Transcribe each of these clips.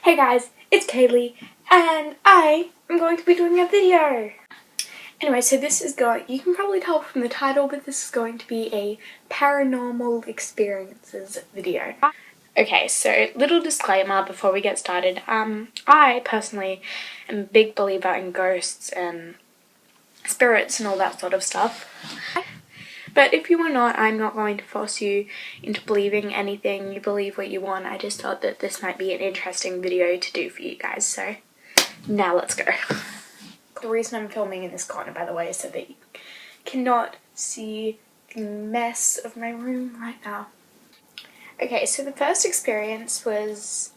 Hey guys, it's Kaylee, and I am going to be doing a video. Anyway, so you can probably tell from the title, but this is going to be a Paranormal Experiences video. Okay, so little disclaimer before we get started. I personally am a big believer in ghosts and spirits and all that sort of stuff. But if you are not, I'm not going to force you into believing anything. You believe what you want. I just thought that this might be an interesting video to do for you guys. So now let's go. The reason I'm filming in this corner, by the way, is so that you cannot see the mess of my room right now. Okay, so the first experience was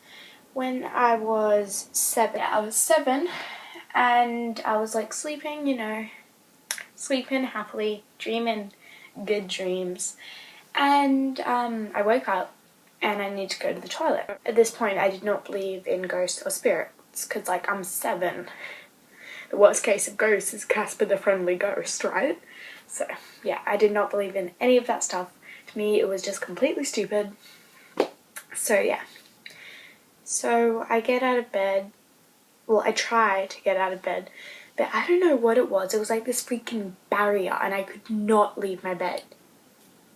when I was 7. I was 7 and I was like sleeping, sleeping happily, dreaming good dreams, and I woke up and I need to go to the toilet. At this point I did not believe in ghosts or spirits because I'm 7. The worst case of ghosts is Casper the Friendly Ghost, right? So yeah, I did not believe in any of that stuff. To me it was just completely stupid. So yeah, so I get out of bed. Well, I try to get out of bed, but I don't know what it was. It was like this freaking barrier and I could not leave my bed.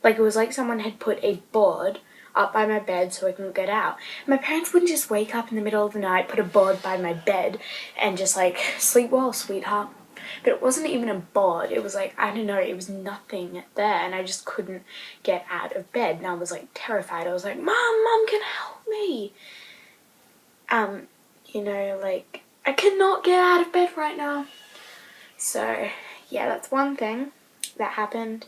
Like it was like someone had put a board up by my bed so I couldn't get out. My parents wouldn't just wake up in the middle of the night, put a board by my bed and just like, sleep well, sweetheart. But it wasn't even a board. It was like, I don't know, it was nothing there and I just couldn't get out of bed. And I was like terrified. I was like, Mom, can you help me? Like, I cannot get out of bed right now. So, yeah, that's one thing that happened.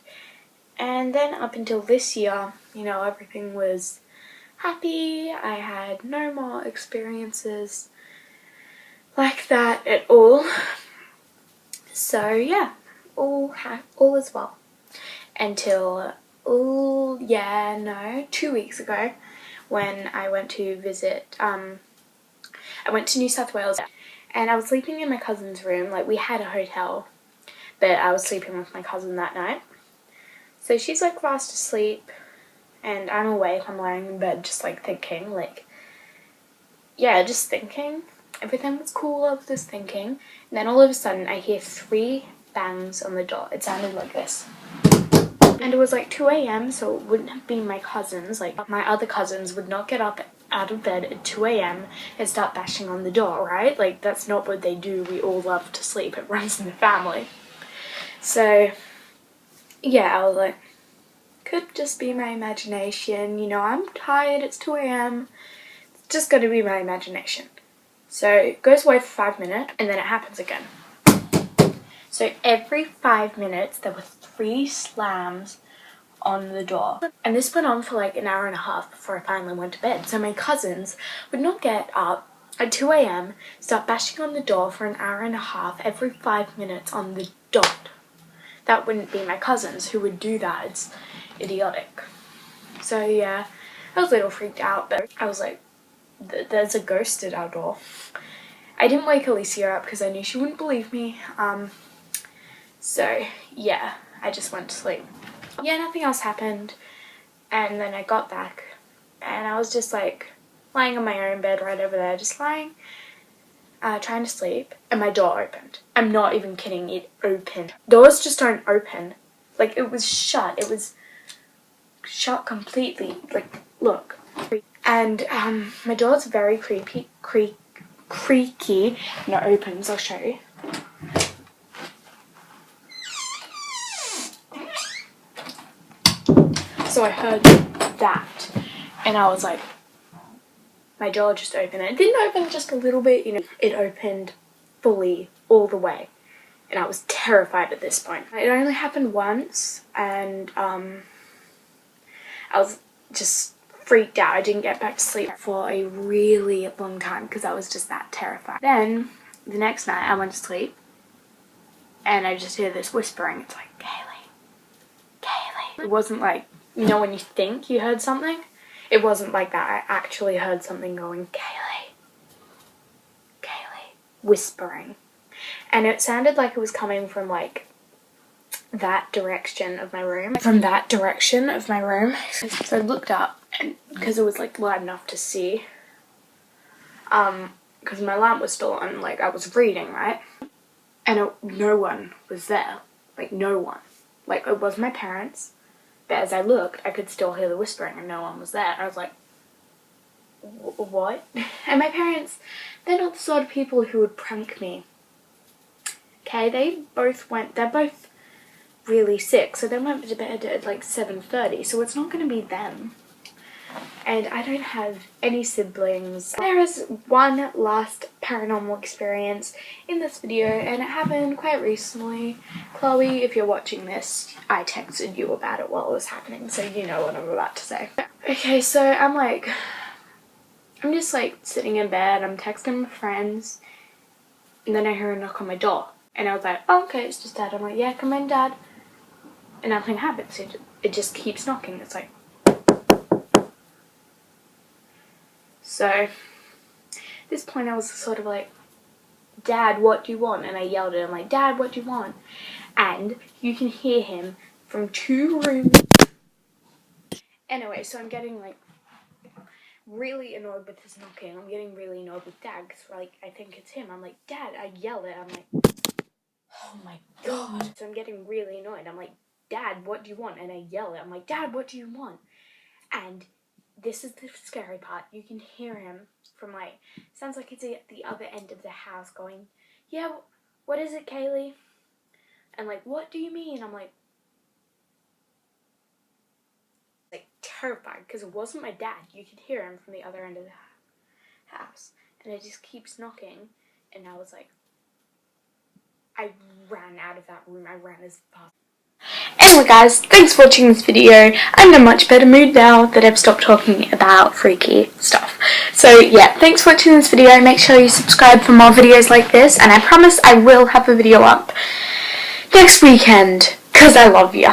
And then up until this year, everything was happy. I had no more experiences like that at all. So, yeah, all is well. Until, 2 weeks ago when I went to visit, I went to New South Wales and I was sleeping in my cousin's room. Like, we had a hotel, but I was sleeping with my cousin that night. So she's like fast asleep and I'm awake. I'm lying in bed just like thinking, just thinking. Everything was cool. I was just thinking. And then all of a sudden I hear 3 bangs on the door. It sounded like this. And it was like 2 a.m. so it wouldn't have been my cousins. Like, my other cousins would not get up out of bed at 2 a.m. and start bashing on the door, right? Like, that's not what they do. We all love to sleep. It runs in the family. So, yeah, I was like, could just be my imagination. I'm tired. It's 2 a.m. It's just going to be my imagination. So it goes away for 5 minutes and then it happens again. So every 5 minutes there were 3 slams on the door. And this went on for like an hour and a half before I finally went to bed. So my cousins would not get up at 2 a.m, start bashing on the door for an hour and a half every 5 minutes on the dot. That wouldn't be my cousins who would do that. It's idiotic. So yeah, I was a little freaked out, but I was like, there's a ghost at our door. I didn't wake Alicia up because I knew she wouldn't believe me. So yeah, I just went to sleep. Yeah, nothing else happened. And then I got back and I was just like lying on my own bed right over there, just lying, trying to sleep, and my door opened. I'm not even kidding, it opened. Doors just don't open. Like, it was shut. It was shut completely. Like, look. And my door's very creaky. And it opens. I'll show you. So I heard that, and I was like, my door just opened. It didn't open just a little bit, it opened fully, all the way. And I was terrified at this point. It only happened once, and I was just freaked out. I didn't get back to sleep for a really long time because I was just that terrified. Then, the next night, I went to sleep, and I just hear this whispering. It's like, Kaylee, Kaylee. It wasn't like, when you think you heard something? It wasn't like that. I actually heard something going, Kaylee, Kaylee, whispering. And it sounded like it was coming from like that direction of my room. So I looked up, and because it was like loud enough to see, because my lamp was still on, like I was reading, right? And no one was there, like no one. Like it was my parents, but as I looked, I could still hear the whispering and no one was there. I was like, what? And my parents, they're not the sort of people who would prank me. Okay, they're both really sick, so they went to bed at like 7:30, so it's not going to be them. And I don't have any siblings. There is one last paranormal experience in this video, and it happened quite recently. Chloe, if you're watching this, I texted you about it while it was happening, so you know what I'm about to say. Okay, so I'm just like sitting in bed, I'm texting my friends, and then I hear a knock on my door. And I was like, oh, okay, it's just Dad. I'm like, yeah, come in, Dad. And nothing happens. It just keeps knocking. It's like... So, at this point I was sort of like, Dad, what do you want? And I yelled at him like, Dad, what do you want? And you can hear him from 2 rooms. Anyway, so I'm getting like really annoyed with this knocking. I'm getting really annoyed with Dad because like, I think it's him. I'm like, Dad, I yell it. I'm like, oh my God. So I'm getting really annoyed. I'm like, Dad, what do you want? And I yell it. I'm like, Dad, what do you want? And this is the scary part. You can hear him from like, sounds like it's at the other end of the house going, yeah, what is it, Kaylee? And like, what do you mean? I'm like terrified because it wasn't my dad. You could hear him from the other end of the house. And it just keeps knocking. And I was like, I ran out of that room. I ran as fast. Anyway guys, thanks for watching this video. I'm in a much better mood now that I've stopped talking about freaky stuff. So yeah, thanks for watching this video. Make sure you subscribe for more videos like this, and I promise I will have a video up next weekend, because I love you.